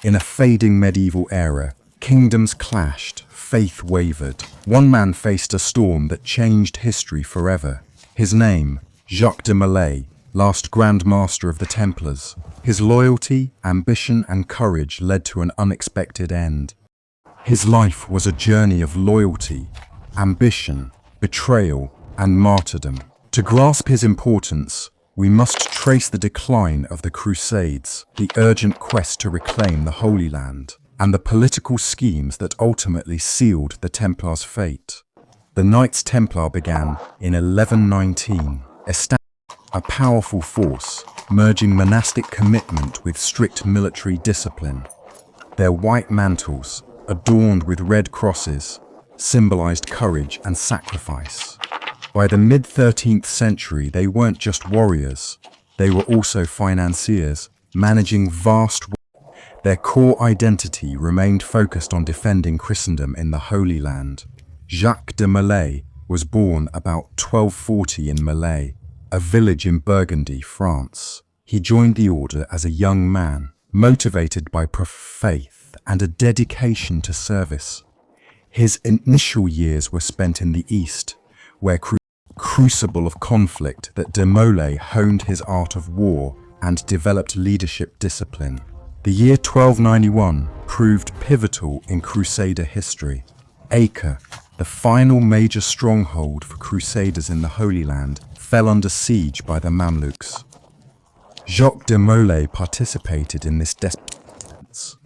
In a fading medieval era, kingdoms clashed, faith wavered. One man faced a storm that changed history forever. His name, Jacques de Molay, last Grand Master of the Templars. His loyalty, ambition, and courage led to an unexpected end. His life was a journey of loyalty, ambition, betrayal, and martyrdom. To grasp his importance, we must trace the decline of the Crusades, the urgent quest to reclaim the Holy Land, and the political schemes that ultimately sealed the Templars' fate. The Knights Templar began in 1119, establishing a powerful force, merging monastic commitment with strict military discipline. Their white mantles, adorned with red crosses, symbolized courage and sacrifice. By the mid-13th century, they weren't just warriors, they were also financiers, managing vast wealth. Their core identity remained focused on defending Christendom in the Holy Land. Jacques de Molay was born about 1240 in Molay, a village in Burgundy, France. He joined the order as a young man, motivated by faith and a dedication to service. His initial years were spent in the East, where crucible of conflict that de Molay honed his art of war and developed leadership discipline. The year 1291 proved pivotal in Crusader history. Acre, the final major stronghold for Crusaders in the Holy Land, fell under siege by the Mamluks. Jacques de Molay participated in this defense.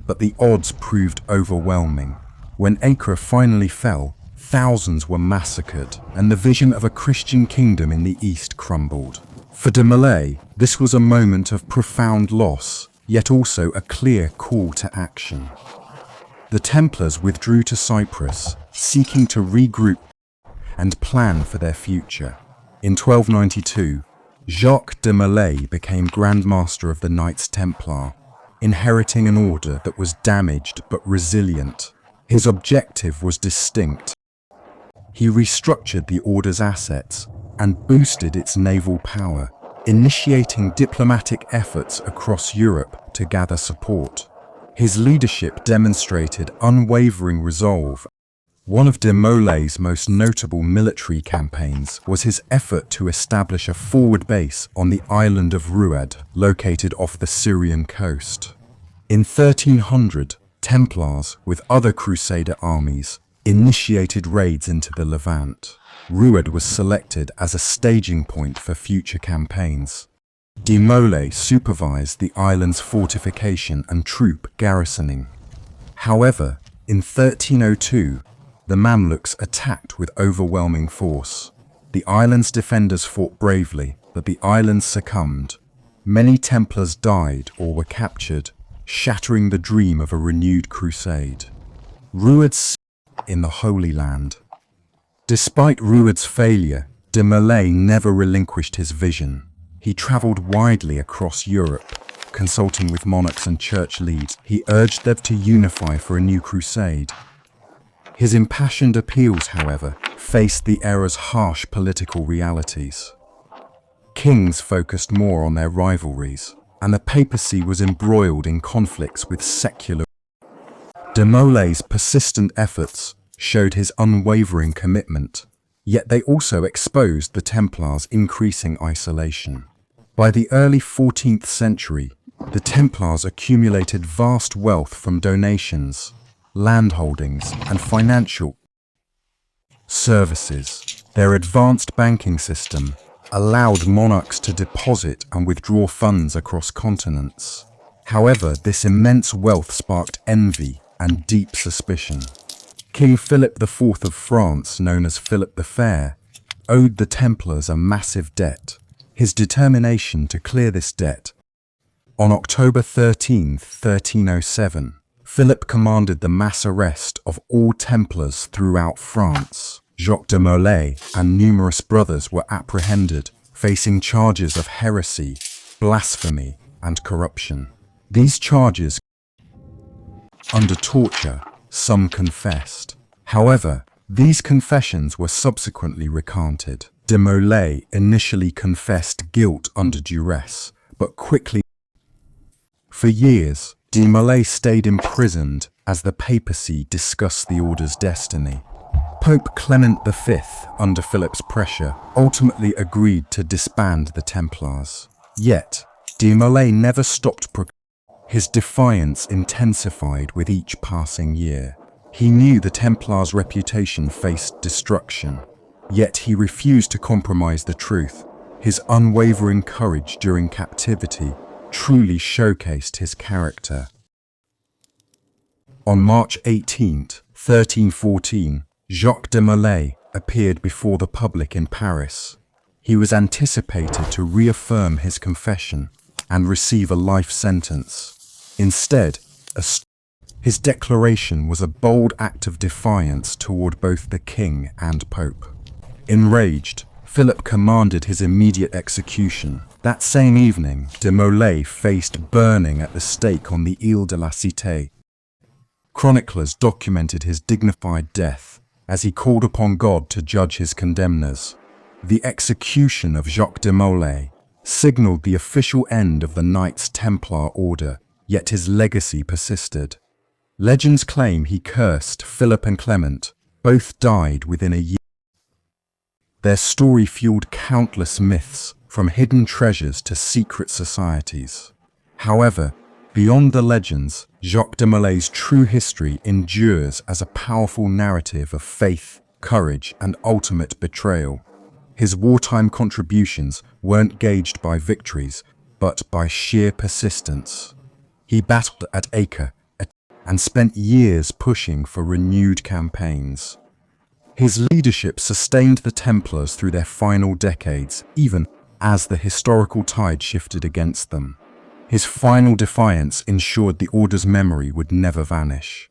But the odds proved overwhelming. When Acre finally fell, thousands were massacred, and the vision of a Christian kingdom in the East crumbled. For de Molay, this was a moment of profound loss, yet also a clear call to action. The Templars withdrew to Cyprus, seeking to regroup and plan for their future. In 1292, Jacques de Molay became Grand Master of the Knights Templar, inheriting an order that was damaged but resilient. His objective was distinct. He restructured the order's assets and boosted its naval power, initiating diplomatic efforts across Europe to gather support. His leadership demonstrated unwavering resolve. One of de Molay's most notable military campaigns was his effort to establish a forward base on the island of Ruad, located off the Syrian coast. In 1300, Templars, with other Crusader armies, initiated raids into the Levant. Ruad was selected as a staging point for future campaigns. De Molay supervised the island's fortification and troop garrisoning. However, in 1302, the Mamluks attacked with overwhelming force. The island's defenders fought bravely, but the island succumbed. Many Templars died or were captured, shattering the dream of a renewed crusade. Ruad in the Holy Land. Despite Ruad's failure, de Molay never relinquished his vision. He traveled widely across Europe, consulting with monarchs and church leaders. He urged them to unify for a new crusade. His impassioned appeals, however, faced the era's harsh political realities. Kings focused more on their rivalries, and the papacy was embroiled in conflicts with secular. De Molay's persistent efforts showed his unwavering commitment, yet they also exposed the Templars' increasing isolation. By the early 14th century, the Templars accumulated vast wealth from donations, landholdings, and financial services. Their advanced banking system allowed monarchs to deposit and withdraw funds across continents. However, this immense wealth sparked envy and deep suspicion. King Philip IV of France, known as Philip the Fair, owed the Templars a massive debt. His determination to clear this debt. On October 13, 1307, Philip commanded the mass arrest of all Templars throughout France. Jacques de Molay and numerous brothers were apprehended, facing charges of heresy, blasphemy, and corruption. These charges, under torture, some confessed. However, these confessions were subsequently recanted. De Molay initially confessed guilt under duress, but quickly For years, de Molay stayed imprisoned as the papacy discussed the order's destiny. Pope Clement V, under Philip's pressure, ultimately agreed to disband the Templars. Yet, de Molay never stopped his defiance intensified with each passing year. He knew the Templars' reputation faced destruction, yet he refused to compromise the truth. His unwavering courage during captivity truly showcased his character. On March 18, 1314, Jacques de Molay appeared before the public in Paris. He was anticipated to reaffirm his confession and receive a life sentence. Instead, his declaration was a bold act of defiance toward both the king and pope. Enraged, Philip commanded his immediate execution. That same evening, de Molay faced burning at the stake on the Ile de la Cité. Chroniclers documented his dignified death as he called upon God to judge his condemners. The execution of Jacques de Molay signaled the official end of the Knights Templar order, yet his legacy persisted. Legends claim he cursed Philip and Clement. Both died within a year. Their story fueled countless myths, from hidden treasures to secret societies. However, beyond the legends, Jacques de Molay's true history endures as a powerful narrative of faith, courage, and ultimate betrayal. His wartime contributions weren't gauged by victories, but by sheer persistence. He battled at Acre and spent years pushing for renewed campaigns. His leadership sustained the Templars through their final decades, even as the historical tide shifted against them. His final defiance ensured the order's memory would never vanish.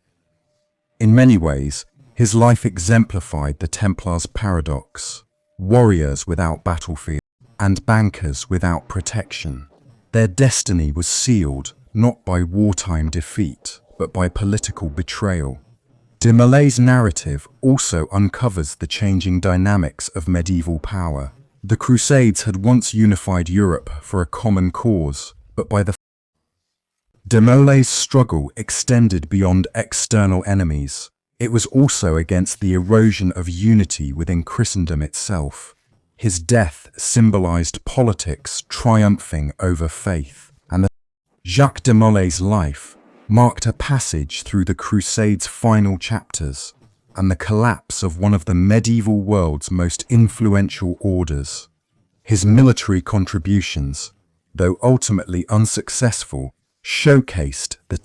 In many ways, his life exemplified the Templars' paradox: warriors without battlefield and bankers without protection. Their destiny was sealed not by wartime defeat, but by political betrayal. De Molay's narrative also uncovers the changing dynamics of medieval power. The Crusades had once unified Europe for a common cause, but by the De Molay's struggle extended beyond external enemies. It was also against the erosion of unity within Christendom itself. His death symbolized politics triumphing over faith, and Jacques de Molay's life marked a passage through the Crusades' final chapters and the collapse of one of the medieval world's most influential orders. His military contributions, though ultimately unsuccessful, showcased the